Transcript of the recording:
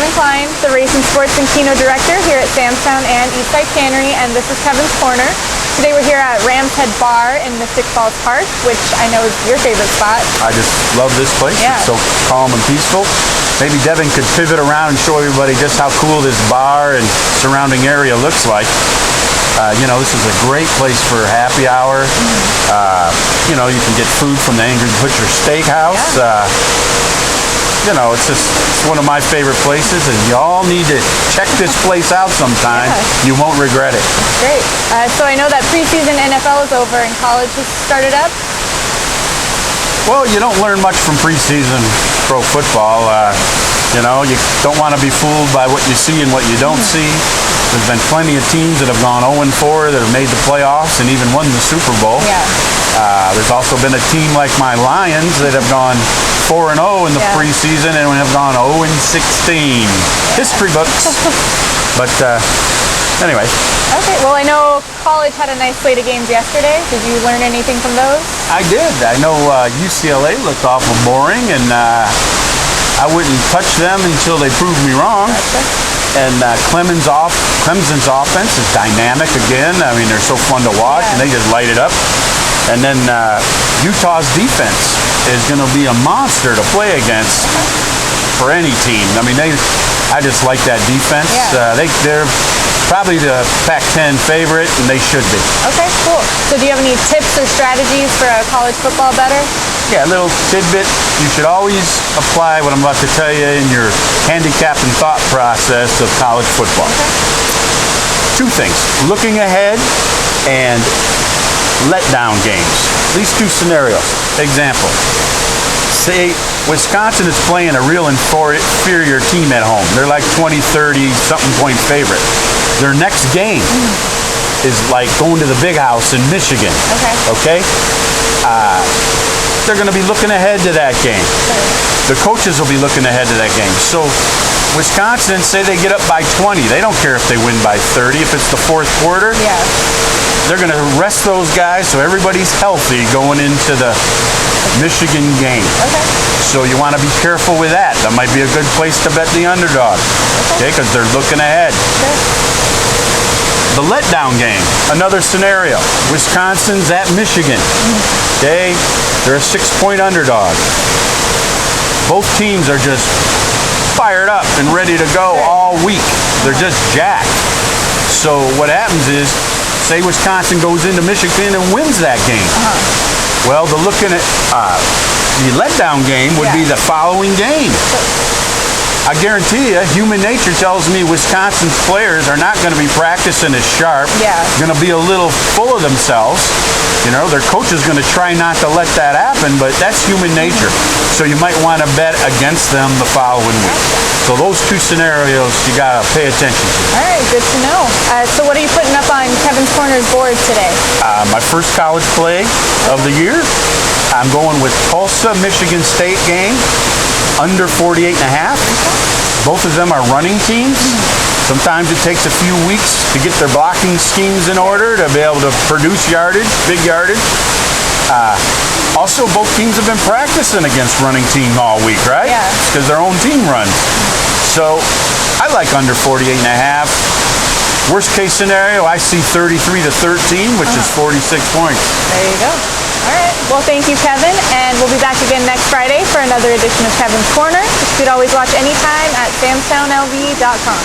Kevin Klein, the Race and Sports and Keno Director here at Samstown and Eastside Cannery, and this is Kevin's Corner. Today we're here at Ram's Head Bar in Mystic Falls Park, which I know is your favorite spot. I just love this place. Yeah. It's so calm and peaceful. Maybe Devin could pivot around and show everybody just how cool this bar and surrounding area looks like. You know, this is a great place for happy hour. You know, you can get food from the Angry Butcher Steakhouse. Yeah. You know, it's one of my favorite places, and you all need to check this place out sometime. Yeah. You won't regret it. Great. So I know that preseason NFL is over and college has started up. Well, you don't learn much from preseason pro football. You know, you don't want to be fooled by what you see and what you don't see. There's been plenty of teams that have gone 0-4 that have made the playoffs and even won the Super Bowl. Yeah. There's also been a team like my Lions that have gone 4-0 in the preseason and have gone 0-16. History books. But anyway. Okay. Well, I know college had a nice slate of games yesterday. Did you learn anything from those? I did. I know UCLA looked awful boring, and I wouldn't touch them until they proved me wrong. Gotcha. And Clemson's offense is dynamic again. I mean, they're so fun to watch, and they just light it up. And then Utah's defense is going to be a monster to play against for any team. I mean, I just like that defense. Yeah. They're probably the Pac-10 favorite, and they should be. Okay, cool. So do you have any tips or strategies for a college football bettor? Yeah, a little tidbit. You should always apply what I'm about to tell you in your handicap and thought process of college football. Okay. Two things: looking ahead and letdown games. These two scenarios. Example. Say Wisconsin is playing a real inferior team at home. They're like 20, 30 something point favorite. Their next game is like going to the big house in Michigan. Okay? They're going to be looking ahead to that game. The coaches will be looking ahead to that game. So Wisconsin, say they get up by 20. They don't care if they win by 30. If it's the fourth quarter, they're going to rest those guys so everybody's healthy going into the Michigan game. So you want to be careful with that. That might be a good place to bet the underdog. Okay, because they're looking ahead. The letdown game, another scenario. Wisconsin's at Michigan. Okay, they're a 6-point underdog. Both teams are just fired up and ready to go all week. They're just jacked. So what happens is, say Wisconsin goes into Michigan and wins that game. Well, the letdown game would be the following game. I guarantee you, human nature tells me Wisconsin's players are not going to be practicing as sharp. Going to be a little full of themselves. You know, their coach is going to try not to let that happen, but that's human nature. So you might want to bet against them the following week. So those two scenarios you got to pay attention to. All right, good to know. So what are you putting up on Kevin's Corner's board today? My first college play of the year. I'm going with Tulsa, Michigan State game, under 48.5. Both of them are running teams. Sometimes it takes a few weeks to get their blocking schemes in order to be able to produce yardage, big yardage. Also, both teams have been practicing against running team all week, right? Yeah. Because their own team runs. So I like under 48.5. Worst case scenario, I see 33-13, which is 46 points. There you go. All right. Well, thank you, Kevin. And we'll be back again next Friday for another edition of Kevin's Corner, which you could always watch anytime at samstownlv.com.